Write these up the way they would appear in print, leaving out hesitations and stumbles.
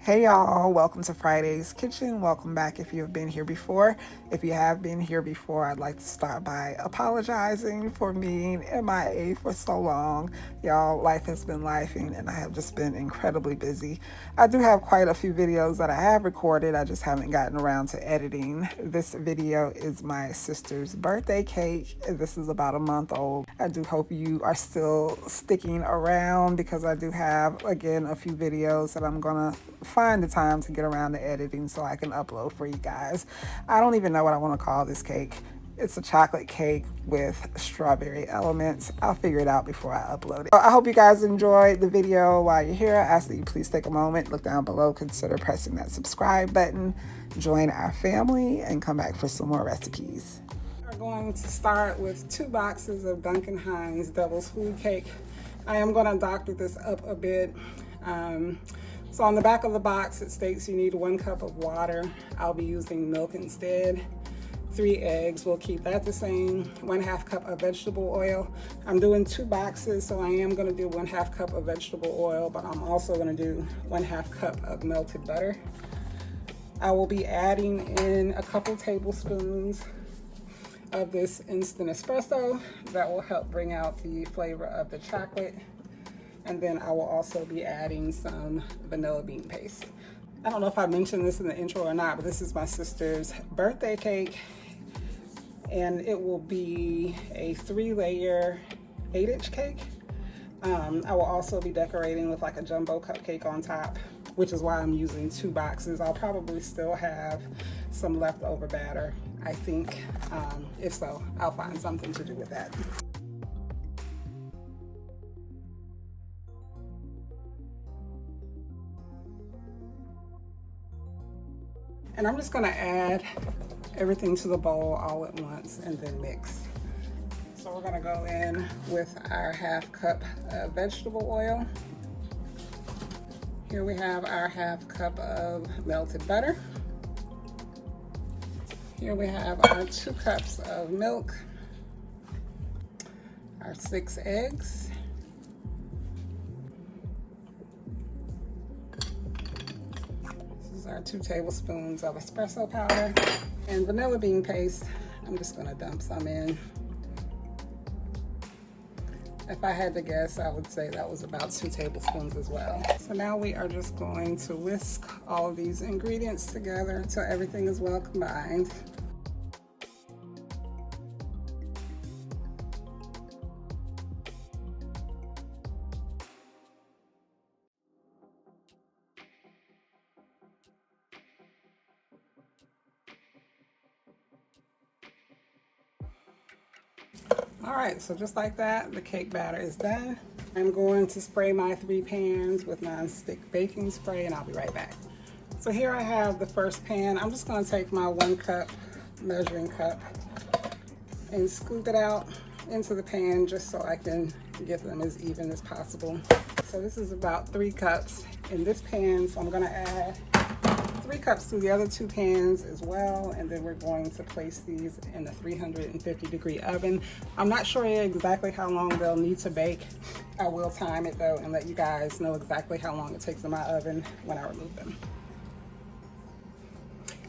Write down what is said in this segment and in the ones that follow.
Hey y'all, welcome to Friday's Kitchen. Welcome back if you have been here before. If you have been here before, I'd like to start by apologizing for being MIA for so long. Y'all, life has been lifing and I have just been incredibly busy. I do have quite a few videos that I have recorded, I just haven't gotten around to editing. This video is my sister's birthday cake. This is about a month old. I do hope you are still sticking around because I do have, again, a few videos that I'm gonna find the time to get around to editing so I can upload for you guys. I don't even know what I want to call this cake. It's a chocolate cake with strawberry elements. I'll figure it out before I upload it. I hope you guys enjoyed the video. While you're here, I ask that you please take a moment, look down below, consider pressing that subscribe button, join our family, and come back for some more recipes. We're going to start with 2 boxes of Duncan Hines Devil's Food Cake. I am going to doctor this up a bit. So on the back of the box, it states you need 1 cup of water. I'll be using milk instead. 3 eggs, we'll keep that the same. 1/2 cup of vegetable oil. I'm doing 2 boxes, so I am gonna do 1/2 cup of vegetable oil, but I'm also gonna do 1/2 cup of melted butter. I will be adding in a couple tablespoons of this instant espresso. That will help bring out the flavor of the chocolate. And then I will also be adding some vanilla bean paste. I don't know if I mentioned this in the intro or not, but this is my sister's birthday cake. And it will be a 3-layer 8-inch cake. I will also be decorating with like a jumbo cupcake on top, which is why I'm using 2 boxes. I'll probably still have some leftover batter, I think. If so, I'll find something to do with that. And I'm just gonna add everything to the bowl all at once and then mix. So we're gonna go in with our 1/2 cup of vegetable oil. Here we have our 1/2 cup of melted butter. Here we have our 2 cups of milk, our 6 eggs, our 2 tablespoons of espresso powder, and vanilla bean paste. I'm just gonna dump some in. If I had to guess, I would say that was about 2 tablespoons as well. So now we are just going to whisk all of these ingredients together until everything is well combined. All right, so just like that, the cake batter is done. I'm going to spray my 3 pans with non-stick baking spray and I'll be right back. So here I have the first pan. I'm just gonna take my 1 cup measuring cup and scoop it out into the pan just so I can get them as even as possible. So this is about 3 cups in this pan, so I'm gonna add 3 cups to the other 2 pans as well, and then we're going to place these in a 350-degree oven. I'm not sure exactly how long they'll need to bake. I will time it though and let you guys know exactly how long it takes in my oven when I remove them.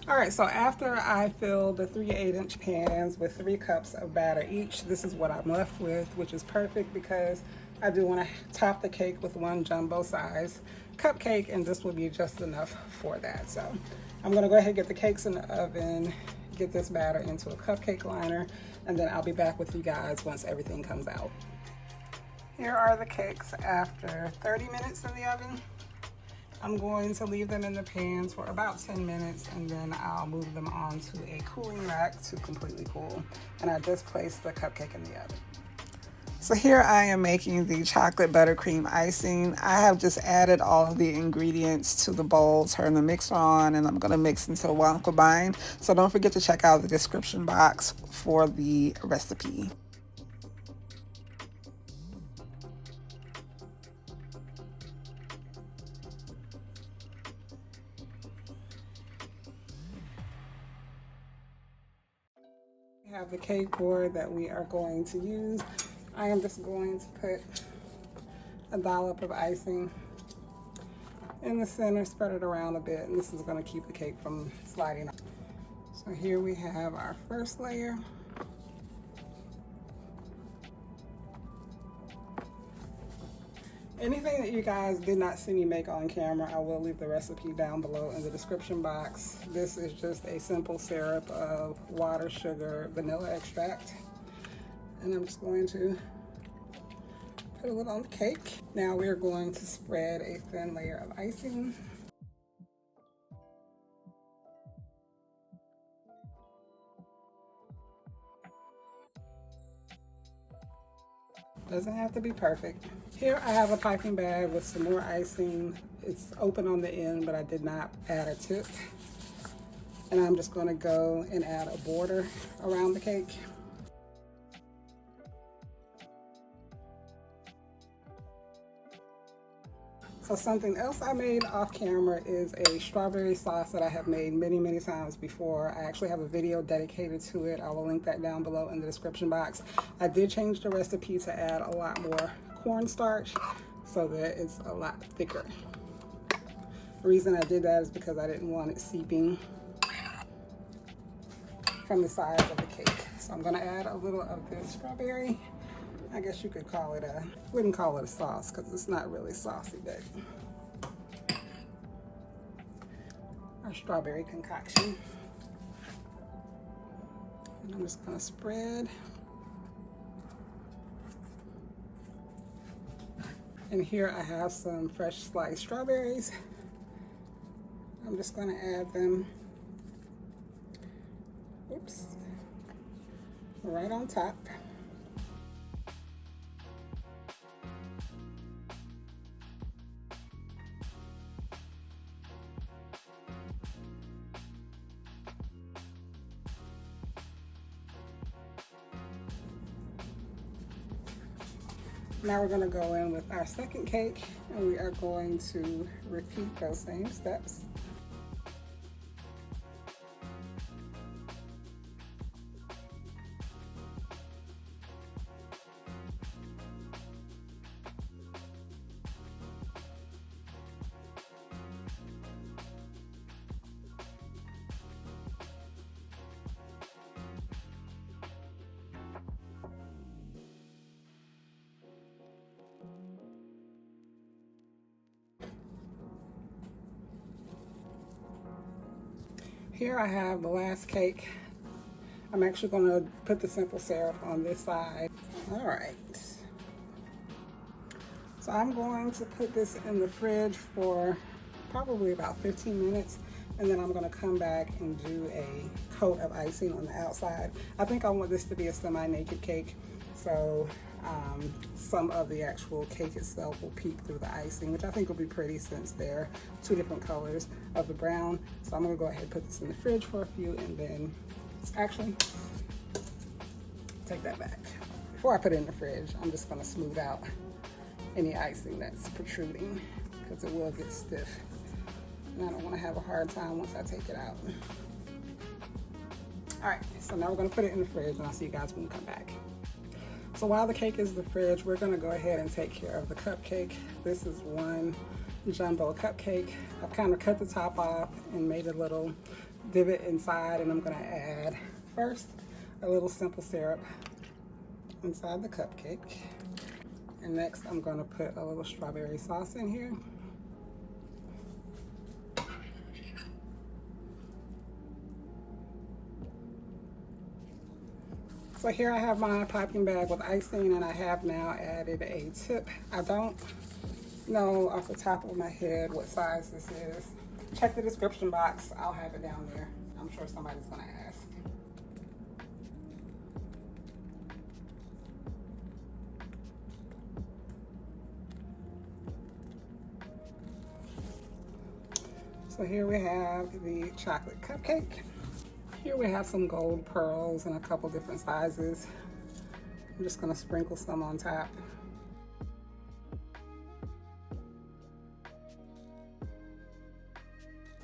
All right, so after I fill the 3 8-inch pans with 3 cups of batter each, this is what I'm left with, which is perfect because I do want to top the cake with 1 jumbo size cupcake, and this will be just enough for that. So I'm gonna go ahead and get the cakes in the oven, get this batter into a cupcake liner, and then I'll be back with you guys once everything comes out. Here are the cakes after 30 minutes in the oven. I'm going to leave them in the pans for about 10 minutes and then I'll move them onto a cooling rack to completely cool. And I just placed the cupcake in the oven. So here I am making the chocolate buttercream icing. I have just added all of the ingredients to the bowl, turn the mixer on, and I'm gonna mix until well combined. So don't forget to check out the description box for the recipe. We have the cake board that we are going to use. I am just going to put a dollop of icing in the center, spread it around a bit, and this is going to keep the cake from sliding off. So here we have our first layer. Anything that you guys did not see me make on camera, I will leave the recipe down below in the description box. This is just a simple syrup of water, sugar, vanilla extract. And I'm just going to put a little on the cake. Now we're going to spread a thin layer of icing. Doesn't have to be perfect. Here I have a piping bag with some more icing. It's open on the end, but I did not add a tip. And I'm just going to go and add a border around the cake. So something else I made off camera is a strawberry sauce that I have made many times before. I actually have a video dedicated to it. I will link that down below in the description box. I did change the recipe to add a lot more cornstarch so that it's a lot thicker. The reason I did that is because I didn't want it seeping from the sides of the cake. So I'm gonna add a little of this strawberry. I guess you could call it wouldn't call it a sauce because it's not really saucy, but our strawberry concoction. And I'm just gonna spread. And here I have some fresh sliced strawberries. I'm just gonna add them, oops, right on top. Now we're going to go in with our second cake, and we are going to repeat those same steps. Here I have the last cake. I'm actually going to put the simple syrup on this side. All right. So I'm going to put this in the fridge for probably about 15 minutes, and then I'm going to come back and do a coat of icing on the outside. I think I want this to be a semi-naked cake, so some of the actual cake itself will peek through the icing, which I think will be pretty since they're two different colors of the brown. So I'm gonna go ahead and put this in the fridge for a few, and then actually take that back. Before I put it in the fridge, I'm just gonna smooth out any icing that's protruding because it will get stiff. And I don't wanna have a hard time once I take it out. All right, so now we're gonna put it in the fridge, and I'll see you guys when we come back. So while the cake is in the fridge, we're gonna go ahead and take care of the cupcake. This is one jumbo cupcake. I've kind of cut the top off and made a little divot inside, and I'm gonna add first a little simple syrup inside the cupcake. And next I'm gonna put a little strawberry sauce in here. So here I have my piping bag with icing, and I have now added a tip. I don't know off the top of my head what size this is. Check the description box. I'll have it down there. I'm sure somebody's gonna ask. So here we have the chocolate cupcake. Here we have some gold pearls in a couple different sizes. I'm just gonna sprinkle some on top.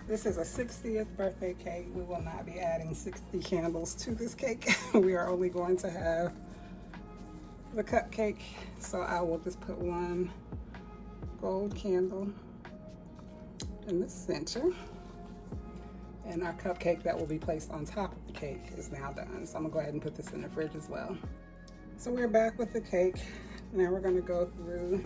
This is a 60th birthday cake. We will not be adding 60 candles to this cake. We are only going to have the cupcake. So I will just put one gold candle in the center. And our cupcake that will be placed on top of the cake is now done. So I'm gonna go ahead and put this in the fridge as well. So we're back with the cake. Now we're gonna go through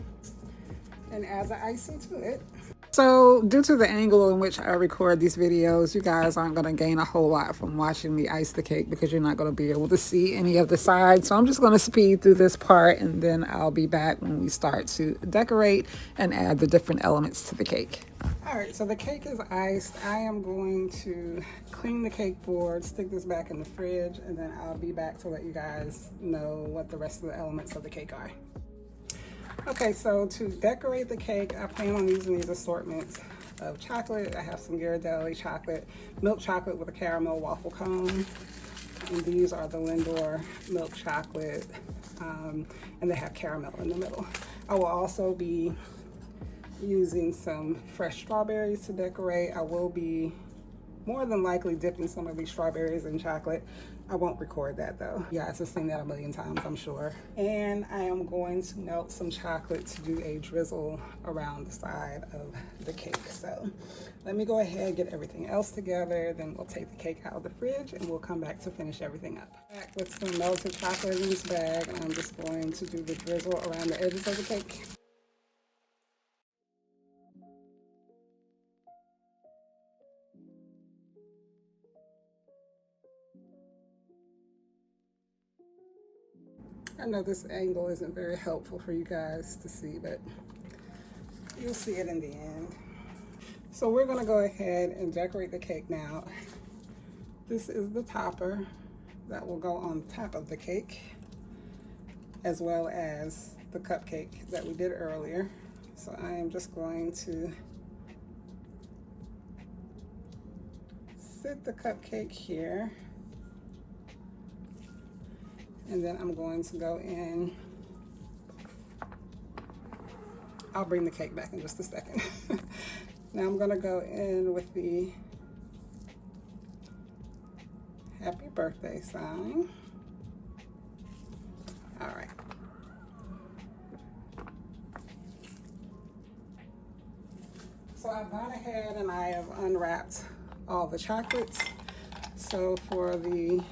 and add the icing to it. So due to the angle in which I record these videos, you guys aren't going to gain a whole lot from watching me ice the cake because you're not going to be able to see any of the sides. So I'm just going to speed through this part, and then I'll be back when we start to decorate and add the different elements to the cake. All right, so the cake is iced. I am going to clean the cake board, stick this back in the fridge, and then I'll be back to let you guys know what the rest of the elements of the cake are. Okay, so to decorate the cake, I plan on using these assortments of chocolate. I have some Ghirardelli chocolate, milk chocolate with a caramel waffle cone. And these are the Lindor milk chocolate, and they have caramel in the middle. I will also be using some fresh strawberries to decorate. I will be more than likely dipping some of these strawberries in chocolate. I won't record that though. You guys have seen that a million times, I'm sure. And I am going to melt some chocolate to do a drizzle around the side of the cake. So let me go ahead, get everything else together, then we'll take the cake out of the fridge and we'll come back to finish everything up. Back with some melted chocolate in this bag, and I'm just going to do the drizzle around the edges of the cake. I know this angle isn't very helpful for you guys to see, but you'll see it in the end. So we're gonna go ahead and decorate the cake now. This is the topper that will go on top of the cake, as well as the cupcake that we did earlier. So I am just going to sit the cupcake here. And then I'm going to go in. I'll bring the cake back in just a second. Now I'm gonna go in with the happy birthday sign. All right. So I've gone ahead and I have unwrapped all the chocolates. So for the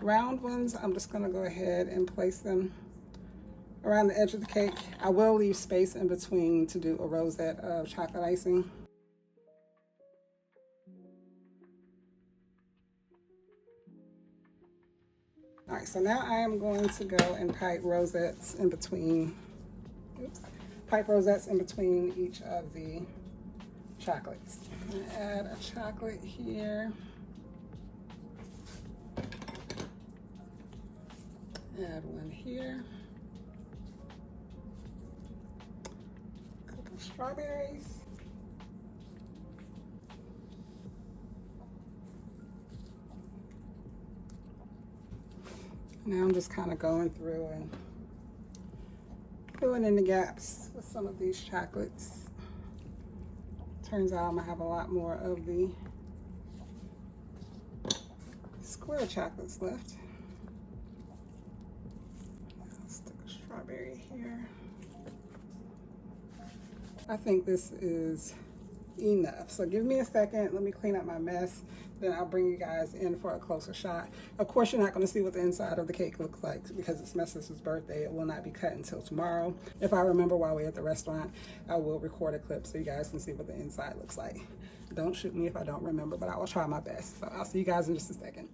round ones, I'm just gonna go ahead and place them around the edge of the cake. I will leave space in between to do a rosette of chocolate icing. All right, so now I am going to go and pipe rosettes in between, pipe rosettes in between each of the chocolates. I'm gonna add a chocolate here. Add one here. A couple strawberries. Now I'm just kind of going through and filling in the gaps with some of these chocolates. Turns out I'm gonna have a lot more of the square chocolates left. Strawberry here. I think this is enough. So give me a second, let me clean up my mess, then I'll bring you guys in for a closer shot. Of course, you're not going to see what the inside of the cake looks like because it's my sister's birthday. It will not be cut until tomorrow. If I remember while we're at the restaurant, I will record a clip so you guys can see what the inside looks like. Don't shoot me if I don't remember, but I will try my best. So I'll see you guys in just a second.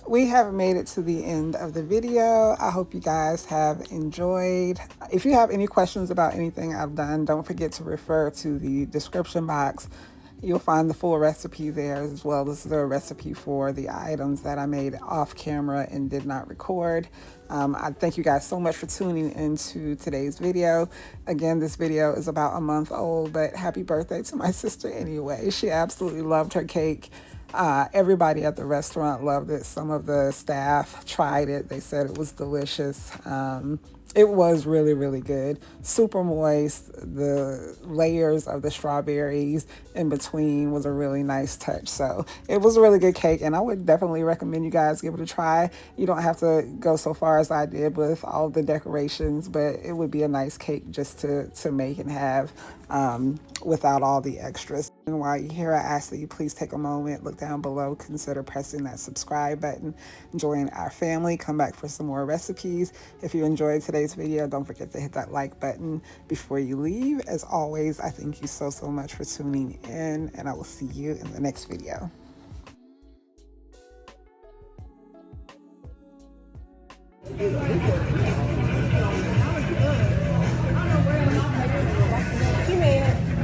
We have made it to the end of the video. I hope you guys have enjoyed. If you have any questions about anything I've done, don't forget to refer to the description box. You'll find the full recipe there, as well as the recipe for the items that I made off camera and did not record. I thank you guys so much for tuning into today's video. Again, this video is about a month old, but happy birthday to my sister anyway. She absolutely loved her cake. Everybody at the restaurant loved it. Some of the staff tried it. They said it was delicious. It was really, really good. Super moist. The layers of the strawberries in between was a really nice touch. So it was a really good cake, and I would definitely recommend you guys give it a try. You don't have to go so far as I did with all the decorations, but it would be a nice cake just to make and have without all the extras. And while you're here, I ask that you please take a moment, look down below, consider pressing that subscribe button, join our family, come back for some more recipes. If you enjoyed today's video, don't forget to hit that like button before you leave. As always, I thank you so, so much for tuning in, and I will see you in the next video.